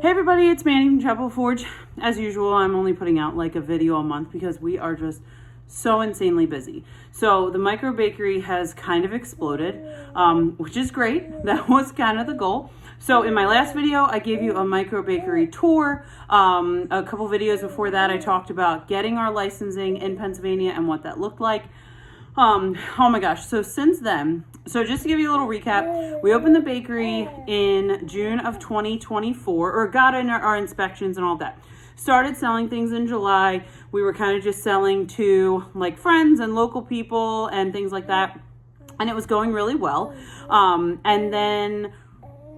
Hey everybody, it's Manny from Chapel Forge. As usual, I'm only putting out like a video a month because we are just so insanely busy. So the MicroBakery has kind of exploded, which is great. That was kind of the goal. So in my last video, I gave you a MicroBakery tour. A couple videos before that, I talked about getting our licensing in Pennsylvania and what that looked like. Oh my gosh, so since then, so just to give you a little recap, we opened the bakery in June of 2024, or got in our inspections and all that. Started selling things in July. We were kind of just selling to like friends and local people and things like that. And it was going really well. And then,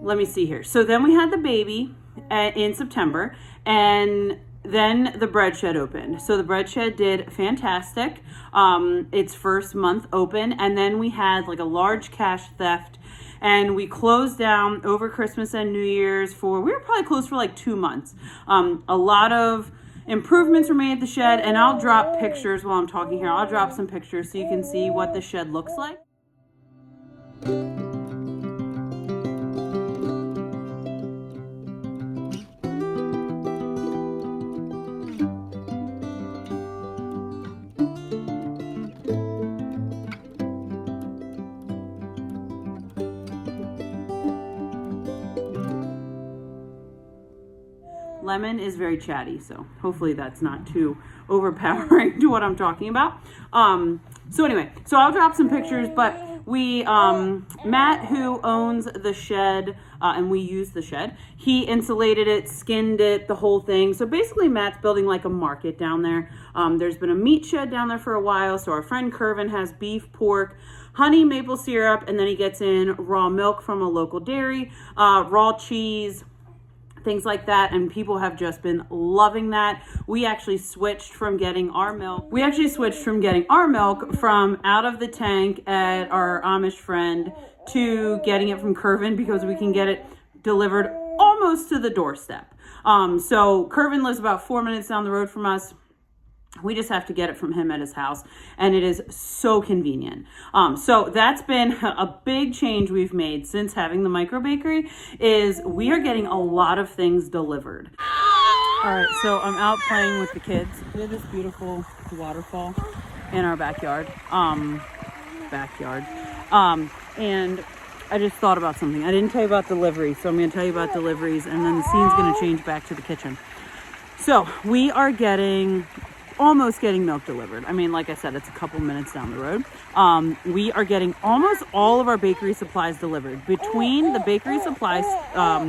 let me see here. So then we had the baby in September, and then the bread shed opened. So the bread shed did fantastic. Its first month open, and then we had like a large cash theft, and we closed down over Christmas and New Year's we were probably closed for like 2 months. A lot of improvements were made at the shed, and I'll drop pictures while I'm talking here. I'll drop some pictures so you can see what the shed looks like. Lemon is very chatty, so hopefully that's not too overpowering to what I'm talking about. So anyway, so I'll drop some pictures, but we, Matt, who owns the shed, and we use the shed, he insulated it, skinned it, the whole thing. So basically Matt's building like a market down there. There's been a meat shed down there for a while. So our friend Kervin has beef, pork, honey, maple syrup, and then he gets in raw milk from a local dairy, raw cheese, things like that, and people have just been loving that. We actually switched from getting our milk. From out of the tank at our Amish friend to getting it from Kervin, because we can get it delivered almost to the doorstep. So Kervin lives about 4 minutes down the road from us. We just have to get it from him at his house, and it is so convenient. So that's been a big change we've made since having the MicroBakery, is we are getting a lot of things delivered. All right, so I'm out playing with the kids. We have this beautiful waterfall in our backyard. And I just thought about something. I didn't tell you about deliveries, so I'm going to tell you about deliveries, and then the scene's going to change back to the kitchen. So we are almost getting milk delivered. I mean, like I said, it's a couple minutes down the road. We are getting almost all of our bakery supplies delivered. Between the bakery supplies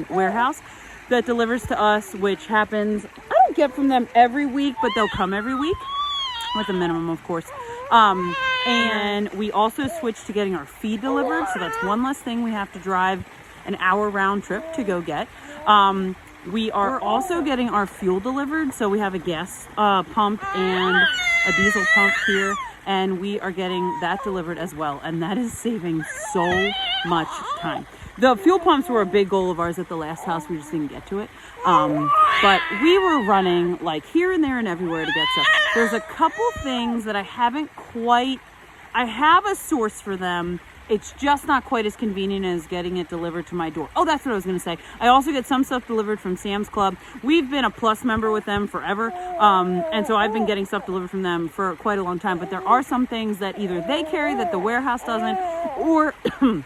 warehouse that delivers to us, which happens, I don't get from them every week, but they'll come every week with a minimum, of course. And we also switched to getting our feed delivered. So that's one less thing we have to drive an hour round trip to go get. We are also getting our fuel delivered. So we have a gas pump and a diesel pump here, and we are getting that delivered as well. And that is saving so much time. The fuel pumps were a big goal of ours at the last house. We just didn't get to it. But we were running like here and there and everywhere to get stuff. There's a couple things that I have a source for them. It's just not quite as convenient as getting it delivered to my door. Oh, that's what I was going to say. I also get some stuff delivered from Sam's Club. We've been a Plus member with them forever. And so I've been getting stuff delivered from them for quite a long time. But there are some things that either they carry that the warehouse doesn't, or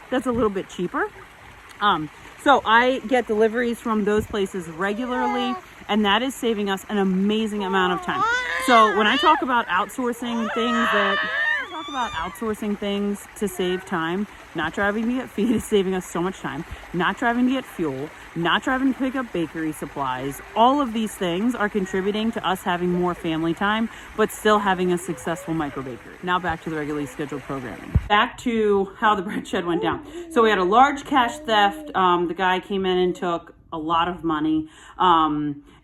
that's a little bit cheaper. So I get deliveries from those places regularly, and that is saving us an amazing amount of time. So when I talk about outsourcing things to save time, not driving to get feed is saving us so much time, not driving to get fuel, not driving to pick up bakery supplies. All of these things are contributing to us having more family time, but still having a successful MicroBakery. Now back to the regularly scheduled programming. Back to how the bread shed went down. So we had a large cash theft. The guy came in and took a lot of money,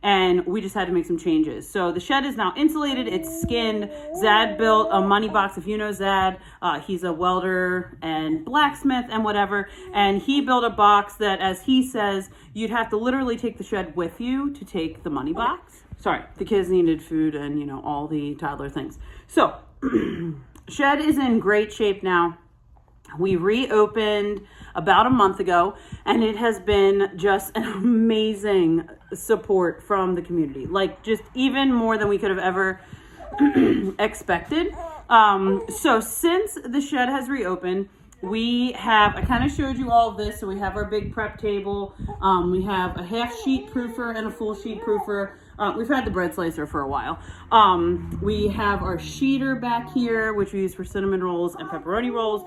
and we just had to make some changes. So the shed is now insulated, it's skinned. Zad built a money box. If you know Zad, he's a welder and blacksmith and whatever, and he built a box that, as he says, you'd have to literally take the shed with you to take the money box. Sorry, the kids needed food and, you know, all the toddler things. So shed is in great shape now. We reopened about a month ago, and it has been just an amazing support from the community. Like, just even more than we could have ever expected. So since the shed has reopened, we have, I kind of showed you all of this. So we have our big prep table. We have a half sheet proofer and a full sheet proofer. We've had the bread slicer for a while. We have our sheeter back here, which we use for cinnamon rolls and pepperoni rolls.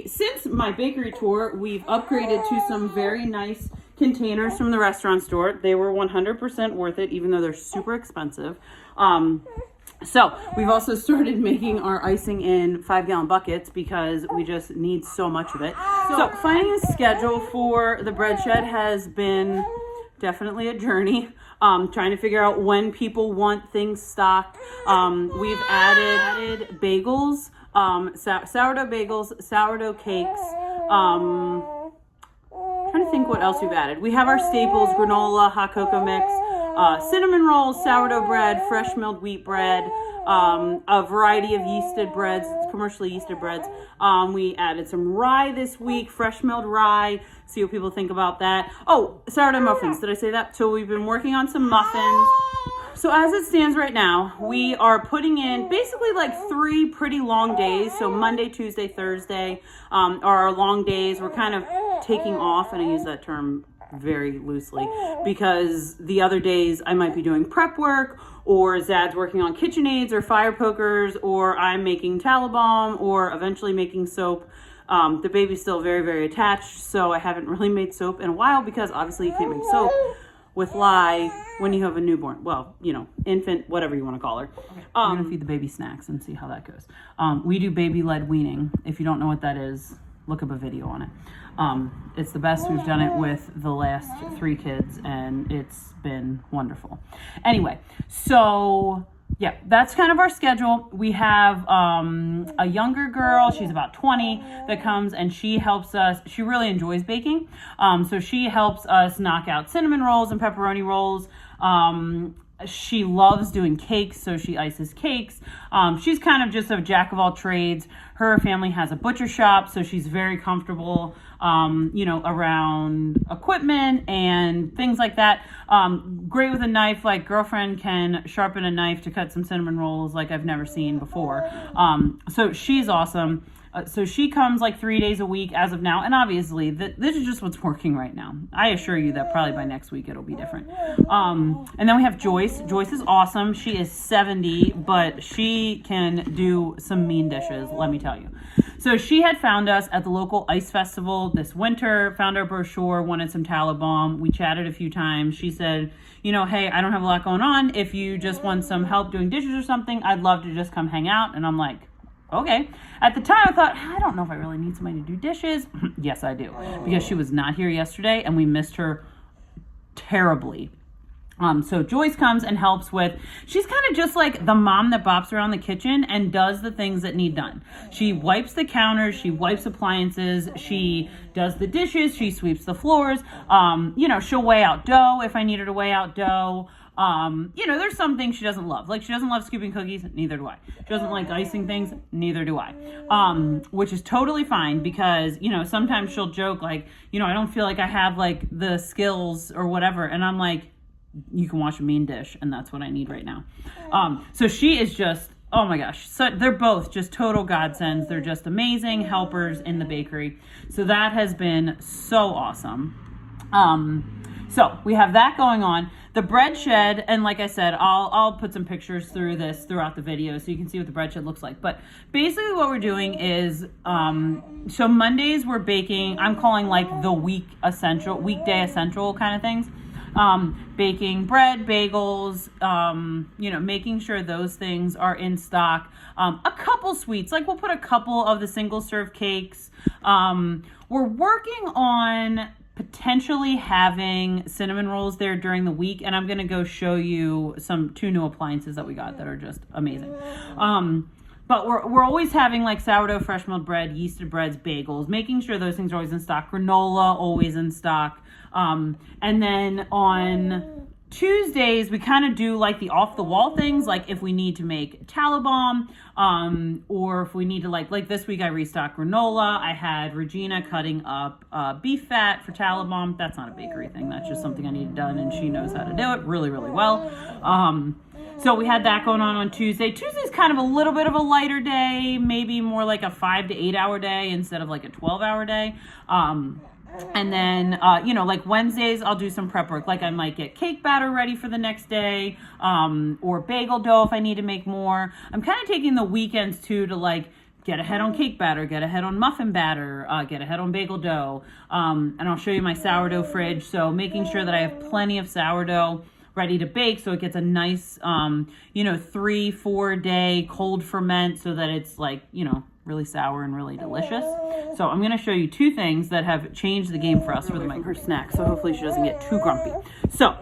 Since my bakery tour, we've upgraded to some very nice containers from the restaurant store. They were 100% worth it, even though they're super expensive. So we've also started making our icing in 5-gallon buckets because we just need so much of it. So finding a schedule for the bread shed has been definitely a journey. Trying to figure out when people want things stocked. We've added bagels, sourdough bagels, sourdough cakes. Trying to think what else we've added. We have our staples: granola, hot cocoa mix, cinnamon rolls, sourdough bread, fresh milled wheat bread, a variety of yeasted breads, commercially yeasted breads. We added some rye this week, fresh milled rye. See what people think about that. Oh, sourdough muffins. Did I say that? So we've been working on some muffins. So as it stands right now, we are putting in basically like 3 pretty long days. So Monday, Tuesday, Thursday are our long days. We're kind of taking off, and I use that term very loosely, because the other days I might be doing prep work, or Zad's working on KitchenAids or fire pokers, or I'm making tallow balm, or eventually making soap. The baby's still very, very attached, so I haven't really made soap in a while, because obviously you can't make soap with lye when you have a newborn. Well, infant, whatever you want to call her. I'm going to feed the baby snacks and see how that goes. We do baby-led weaning. If you don't know what that is, look up a video on it. It's the best. We've done it with the last 3 kids, and it's been wonderful. Anyway, so yeah, that's kind of our schedule. We have a younger girl, she's about 20, that comes and she helps us. She really enjoys baking. So she helps us knock out cinnamon rolls and pepperoni rolls. She loves doing cakes, so she ices cakes. She's kind of just a jack of all trades. Her family has a butcher shop, so she's very comfortable, around equipment and things like that. Great with a knife. Like, girlfriend can sharpen a knife to cut some cinnamon rolls like I've never seen before. So she's awesome. So she comes like 3 days a week as of now. And obviously, this is just what's working right now. I assure you that probably by next week it'll be different. And then we have Joyce. Joyce is awesome. She is 70, but she can do some mean dishes, let me tell you. So she had found us at the local ice festival this winter, found our brochure, wanted some tallow balm. We chatted a few times. She said, hey, I don't have a lot going on. If you just want some help doing dishes or something, I'd love to just come hang out. And I'm like, okay. At the time, I thought, I don't know if I really need somebody to do dishes. Yes, I do. Because she was not here yesterday, and we missed her terribly. So Joyce comes and helps with, she's kind of just like the mom that bops around the kitchen and does the things that need done. She wipes the counters, she wipes appliances, she does the dishes, she sweeps the floors. She'll weigh out dough if I need her to weigh out dough. There's some things she doesn't love. Like, she doesn't love scooping cookies, neither do I. She doesn't like icing things, neither do I. Which is totally fine, because, sometimes she'll joke like, I don't feel like I have like the skills or whatever. And I'm like, you can wash a mean dish, and that's what I need right now. So she is just, oh my gosh. So they're both just total godsends. They're just amazing helpers in the bakery. So that has been so awesome. So we have that going on. The bread shed, and like I said, I'll put some pictures throughout the video so you can see what the bread shed looks like. But basically what we're doing is, so Mondays we're baking, I'm calling like the weekday essential kind of things. Baking bread, bagels, making sure those things are in stock. A couple sweets, like we'll put a couple of the single serve cakes. We're working on potentially having cinnamon rolls there during the week, and I'm going to go show you 2 new appliances that we got that are just amazing. But we're always having like sourdough, fresh milled bread, yeasted breads, bagels, making sure those things are always in stock. Granola, always in stock. And then on Tuesdays, we kind of do like the off the wall things, like if we need to make Talabom, or if we need to like this week I restocked granola. I had Regina cutting up beef fat for Talabom. That's not a bakery thing. That's just something I needed done, and she knows how to do it really, really well. So we had that going on Tuesday. Tuesday's kind of a little bit of a lighter day, maybe more like a 5 to 8 hour day instead of like a 12-hour day. And then, like Wednesdays, I'll do some prep work. Like I might get cake batter ready for the next day, or bagel dough if I need to make more. I'm kind of taking the weekends too to like get ahead on cake batter, get ahead on muffin batter, get ahead on bagel dough. And I'll show you my sourdough fridge. So making sure that I have plenty of sourdough ready to bake so it gets a nice, 3-4 day cold ferment so that it's like, really sour and really delicious. So I'm going to show you two things that have changed the game for us for her snack. So hopefully she doesn't get too grumpy. So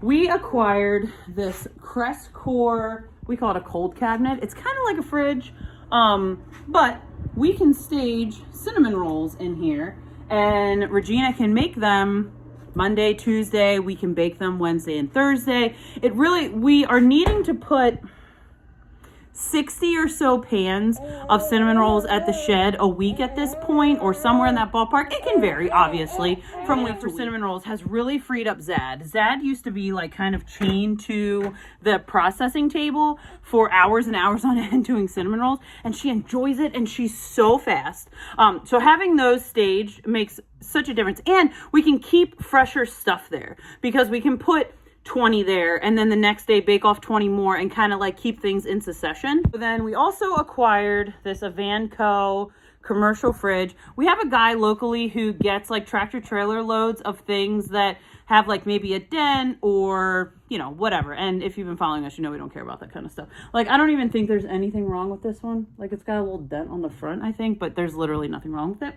we acquired this Crest Core, we call it a cold cabinet. It's kind of like a fridge, but we can stage cinnamon rolls in here, and Regina can make them Monday, Tuesday. We can bake them Wednesday and Thursday. We are needing to put 60 or so pans of cinnamon rolls at the shed a week at this point, or somewhere in that ballpark. It can vary, obviously, from week for cinnamon rolls. Has really freed up Zad. Zad used to be like kind of chained to the processing table for hours and hours on end doing cinnamon rolls, and she enjoys it, and she's so fast. So having those staged makes such a difference, and we can keep fresher stuff there because we can put 20 there and then the next day bake off 20 more and kind of like keep things in succession. Then we also acquired this Avanco commercial fridge. We have a guy locally who gets like tractor trailer loads of things that have like maybe a dent or whatever. And if you've been following us, we don't care about that kind of stuff. Like I don't even think there's anything wrong with this one. Like it's got a little dent on the front, I think, but there's literally nothing wrong with it.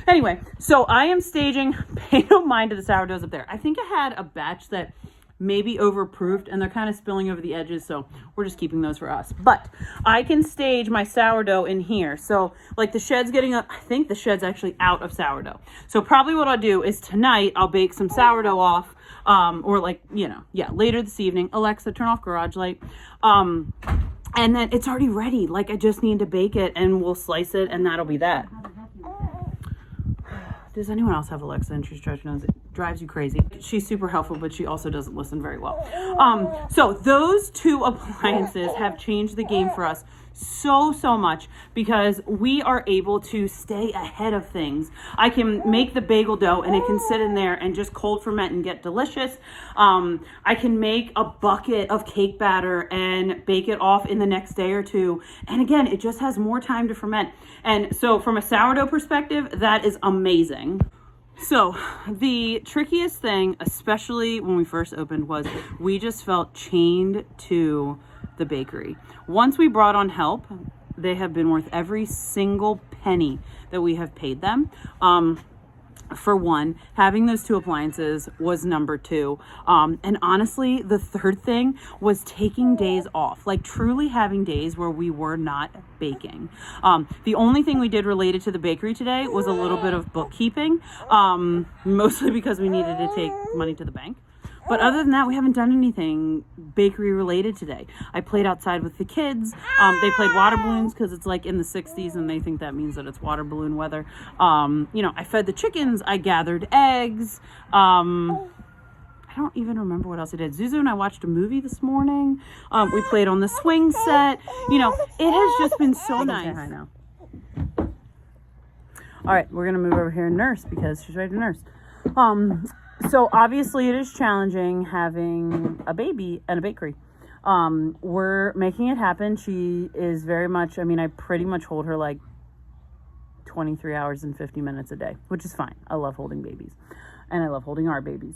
Anyway, so I am staging, pay no mind to the sourdoughs up there. I think I had a batch that maybe overproofed and they're kind of spilling over the edges, so we're just keeping those for us. But I can stage my sourdough in here. So like the shed's getting up, I think the shed's actually out of sourdough. So probably what I'll do is tonight I'll bake some sourdough off, or like, later this evening. Alexa, turn off garage light. And then it's already ready. Like I just need to bake it and we'll slice it and that'll be that. Does anyone else have Alexa and she's stretching nose? It drives you crazy. She's super helpful, but she also doesn't listen very well. So those two appliances have changed the game for us so much because we are able to stay ahead of things. I can make the bagel dough and it can sit in there and just cold ferment and get delicious. I can make a bucket of cake batter and bake it off in the next day or two. And again, it just has more time to ferment. And so from a sourdough perspective, that is amazing. So the trickiest thing, especially when we first opened, was we just felt chained to the bakery. Once we brought on help, they have been worth every single penny that we have paid them. For one, having those two appliances was number two. And honestly, the third thing was taking days off, like truly having days where we were not baking. The only thing we did related to the bakery today was a little bit of bookkeeping, mostly because we needed to take money to the bank. But other than that, we haven't done anything bakery related today. I played outside with the kids. They played water balloons because it's like in the 60s and they think that means that it's water balloon weather. I fed the chickens. I gathered eggs. I don't even remember what else I did. Zuzu and I watched a movie this morning. We played on the swing set. It has just been so nice. Say hi now. All right, we're going to move over here and nurse because she's ready to nurse. So obviously it is challenging having a baby and a bakery. We're making it happen. She is very much, I pretty much hold her like 23 hours and 50 minutes a day, which is fine. I love holding babies and I love holding our babies.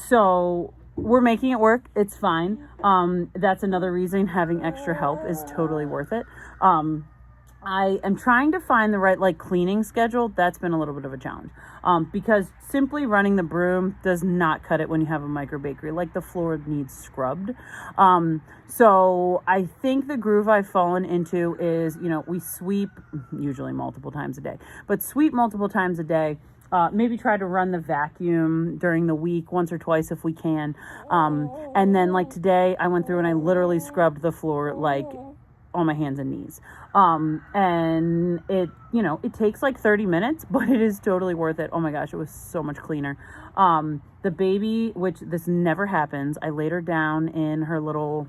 So we're making it work. It's fine. That's another reason having extra help is totally worth it. I am trying to find the right cleaning schedule. That's been a little bit of a challenge because simply running the broom does not cut it when you have a MicroBakery. Like the floor needs scrubbed. So I think the groove I've fallen into is, we sweep usually multiple times a day, but sweep multiple times a day maybe try to run the vacuum during the week once or twice if we can. And then like today I went through and I literally scrubbed the floor like on my hands and knees. And it takes like 30 minutes, but it is totally worth it. Oh my gosh, it was so much cleaner. The baby, which this never happens, I laid her down in her little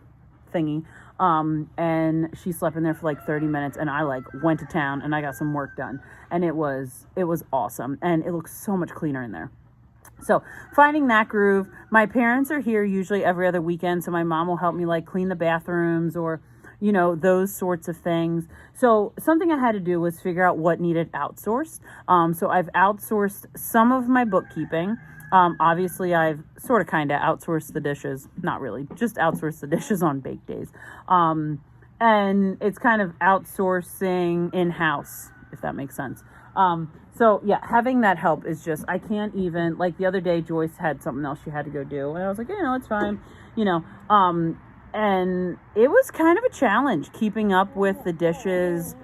thingy, and she slept in there for like 30 minutes, and I like went to town and I got some work done, and it was awesome, and it looks so much cleaner in there. So finding that groove. My parents are here usually every other weekend, so my mom will help me like clean the bathrooms or those sorts of things. So something I had to do was figure out what needed outsourced. So I've outsourced some of my bookkeeping. Obviously I've sort of kind of outsourced the dishes, not really, just outsourced the dishes on bake days. And it's kind of outsourcing in-house, if that makes sense. So yeah, having that help is just, I can't even, like the other day, Joyce had something else she had to go do. And I was like, it's fine, and it was kind of a challenge keeping up with the dishes,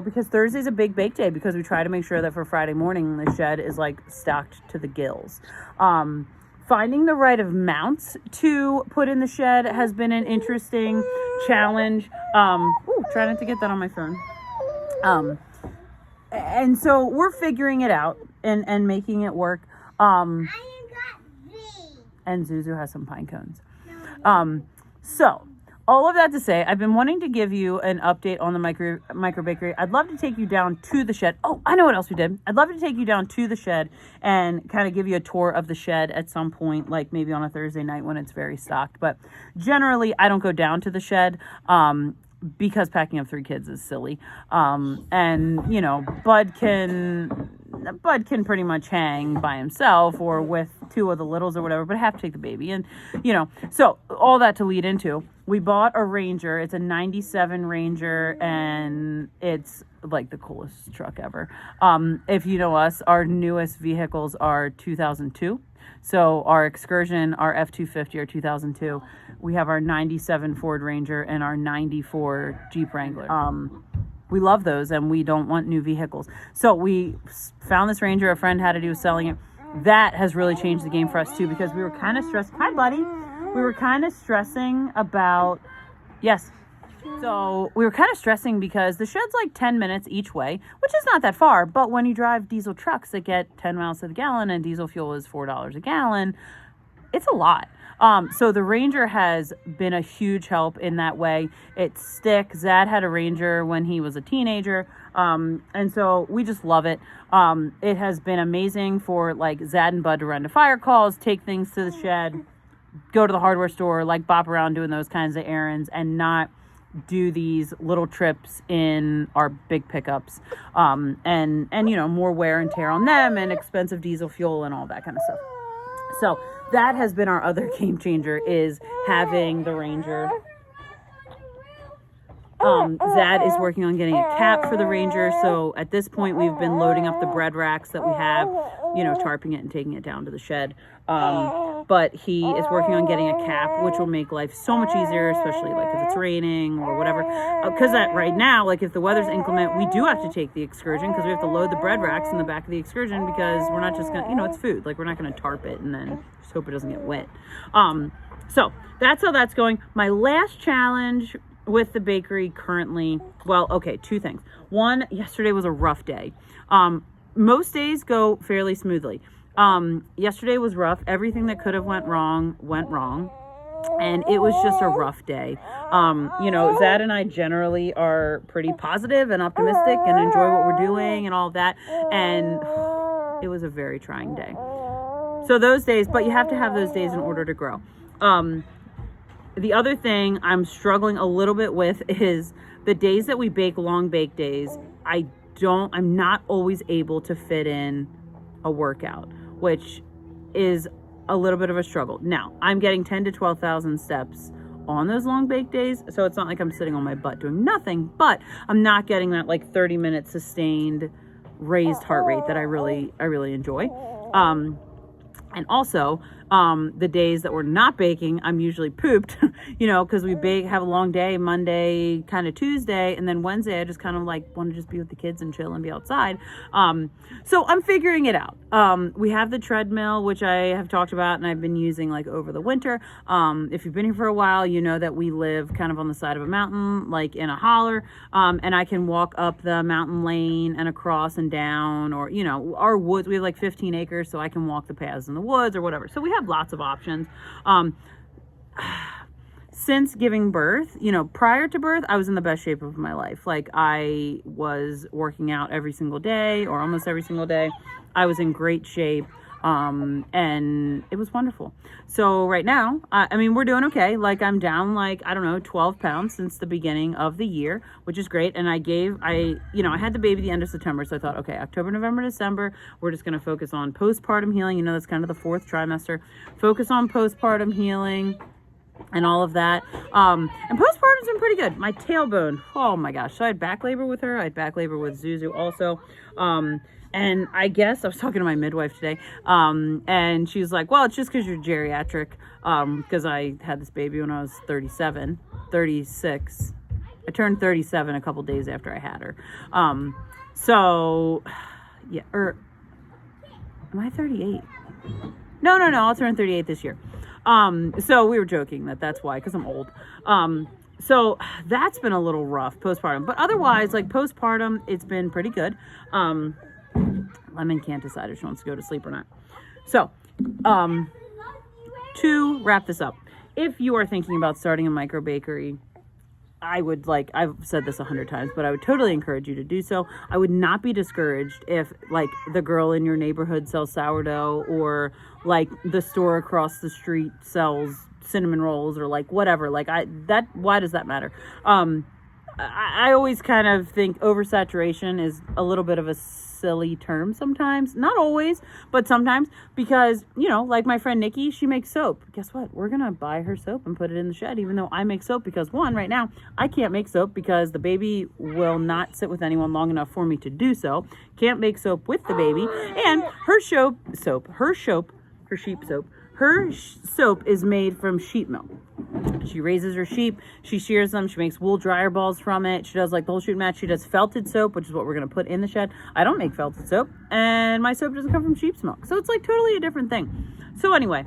because Thursday's a big bake day because we try to make sure that for Friday morning, the shed is like stocked to the gills. Finding the right amounts to put in the shed has been an interesting challenge. Try not to get that on my phone. And so we're figuring it out and making it work. And Zuzu has some pine cones. So all of that to say, I've been wanting to give you an update on the MicroBakery. I'd love to take you down to the shed. Oh, I know what else we did. I'd love to take you down to the shed and kind of give you a tour of the shed at some point, like maybe on a Thursday night when it's very stocked. But generally, I don't go down to the shed because packing up 3 kids is silly. And, Bud can pretty much hang by himself or with 2 of the littles or whatever, but I have to take the baby. And, so all that to lead into, we bought a Ranger. It's a 97 Ranger, and it's like the coolest truck ever. If you know us, our newest vehicles are 2002. So our Excursion, our F-250 are 2002. We have our 97 Ford Ranger and our 94 Jeep Wrangler. We love those, and we don't want new vehicles. So we found this Ranger. A friend had to do selling it. That has really changed the game for us too, because we were kind of stressed. Hi, buddy. We were kind of stressing about, yes. So we were kind of stressing because the shed's like 10 minutes each way, which is not that far. But when you drive diesel trucks that get 10 miles to the gallon and diesel fuel is $4 a gallon, it's a lot. So the Ranger has been a huge help in that way. It's stick. Zad had a Ranger when he was a teenager. And so we just love it. It has been amazing for like Zad and Bud to run to fire calls, take things to the shed, go to the hardware store, like bop around doing those kinds of errands and not do these little trips in our big pickups. And more wear and tear on them and expensive diesel fuel and all that kind of stuff. So that has been our other game changer, is having the Ranger. Zad is working on getting a cap for the Ranger. So at this point, we've been loading up the bread racks that we have, tarping it and taking it down to the shed. But he is working on getting a cap, which will make life so much easier, especially like if it's raining or whatever. Because right now, like if the weather's inclement, we do have to take the Excursion because we have to load the bread racks in the back of the Excursion because we're not just going to, it's food. Like we're not going to tarp it and then just hope it doesn't get wet. So that's how that's going. My last challenge with the bakery currently, 2 things. One, yesterday was a rough day. Most days go fairly smoothly. Yesterday was rough. Everything that could have went wrong, and it was just a rough day. Zad and I generally are pretty positive and optimistic and enjoy what we're doing and all of that, and it was a very trying day. So those days, but you have to have those days in order to grow. The other thing I'm struggling a little bit with is the days that we bake long bake days. I'm not always able to fit in a workout, which is a little bit of a struggle. Now, I'm getting 10 to 12,000 steps on those long bake days, so it's not like I'm sitting on my butt doing nothing, but I'm not getting that like 30-minute sustained raised heart rate that I really enjoy. And also, the days that we're not baking, I'm usually pooped, because we have a long day, Monday, kind of Tuesday, and then Wednesday, I just kind of like want to just be with the kids and chill and be outside. So I'm figuring it out. We have the treadmill, which I have talked about, and I've been using like over the winter. If you've been here for a while, you know that we live kind of on the side of a mountain, like in a holler, and I can walk up the mountain lane and across and down, or, our woods, we have like 15 acres, so I can walk the paths in the woods or whatever. So we have lots of options. Since giving birth, prior to birth, I was in the best shape of my life. Like, I was working out every single day or almost every single day. I was in great shape. And it was wonderful. So right now, we're doing okay. Like, I'm down 12 pounds since the beginning of the year, which is great. And I had the baby the end of September. So I thought, okay, October, November, December, we're just going to focus on postpartum healing. That's kind of the fourth trimester. Focus on postpartum healing and all of that. And postpartum's been pretty good. My tailbone, oh my gosh. So I had back labor with her. I had back labor with Zuzu also. And I guess I was talking to my midwife today, and she was like, well, it's just because you're geriatric, because I had this baby when I was 36. I turned 37 a couple days after I had her. Am I 38? No, I'll turn 38 this year. So we were joking that's why, because I'm old. So that's been a little rough, postpartum. But otherwise, like postpartum, it's been pretty good. Lemon can't decide if she wants to go to sleep or not. So, to wrap this up, if you are thinking about starting a microbakery, I've said this 100 times, but I would totally encourage you to do so. I would not be discouraged if the girl in your neighborhood sells sourdough, or the store across the street sells cinnamon rolls, or whatever. Why does that matter? I always kind of think oversaturation is a little bit of a silly term sometimes. Not always, but sometimes, because, like my friend Nikki, she makes soap. Guess what? We're going to buy her soap and put it in the shed, even though I make soap, because right now, I can't make soap because the baby will not sit with anyone long enough for me to do so. Can't make soap with the baby. And her soap is made from sheep milk. She raises her sheep, she shears them, she makes wool dryer balls from it, she does the whole shoot match. She does felted soap, which is what we're going to put in the shed. I don't make felted soap, and my soap doesn't come from sheep's milk, so it's totally a different thing. So anyway,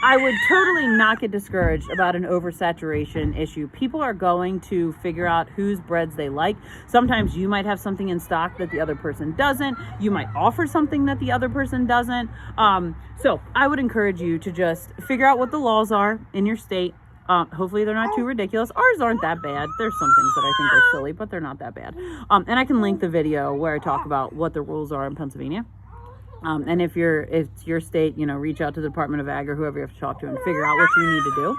I would totally not get discouraged about an oversaturation issue. People are going to figure out whose breads they like. Sometimes you might have something in stock that the other person doesn't. You might offer something that the other person doesn't. So I would encourage you to just figure out what the laws are in your state. Hopefully they're not too ridiculous. Ours aren't that bad. There's some things that I think are silly, but they're not that bad. And I can link the video where I talk about what the rules are in Pennsylvania. And if it's your state, reach out to the Department of Ag or whoever you have to talk to and figure out what you need to do.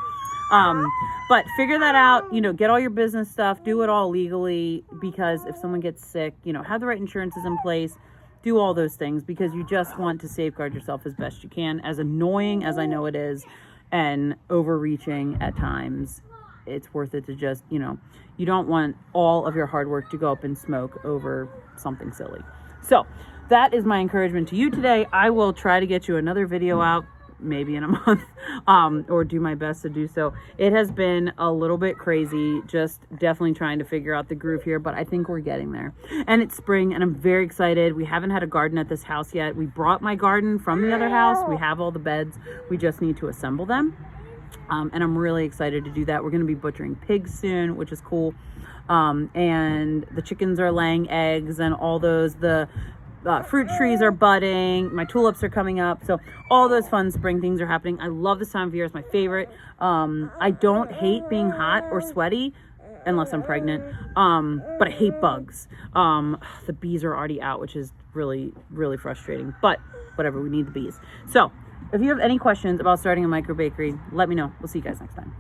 But figure that out, get all your business stuff, do it all legally, because if someone gets sick, have the right insurances in place, do all those things, because you just want to safeguard yourself as best you can. As annoying as I know it is, and overreaching at times, it's worth it to just, you don't want all of your hard work to go up in smoke over something silly. So that is my encouragement to you today. I will try to get you another video out maybe in a month, or do my best to do so. It has been a little bit crazy, just definitely trying to figure out the groove here, but I think we're getting there. And it's spring, and I'm very excited. We haven't had a garden at this house yet. We brought my garden from the other house. We have all the beds. We just need to assemble them. And I'm really excited to do that. We're going to be butchering pigs soon, which is cool. And the chickens are laying eggs, and all those, the fruit trees are budding, my tulips are coming up, so all those fun spring things are happening. I love this time of year. It's my favorite. I don't hate being hot or sweaty unless I'm pregnant, but I hate bugs. The bees are already out, which is really, really frustrating, but whatever, we need the bees. So if you have any questions about starting a microbakery, let me know. We'll see you guys next time.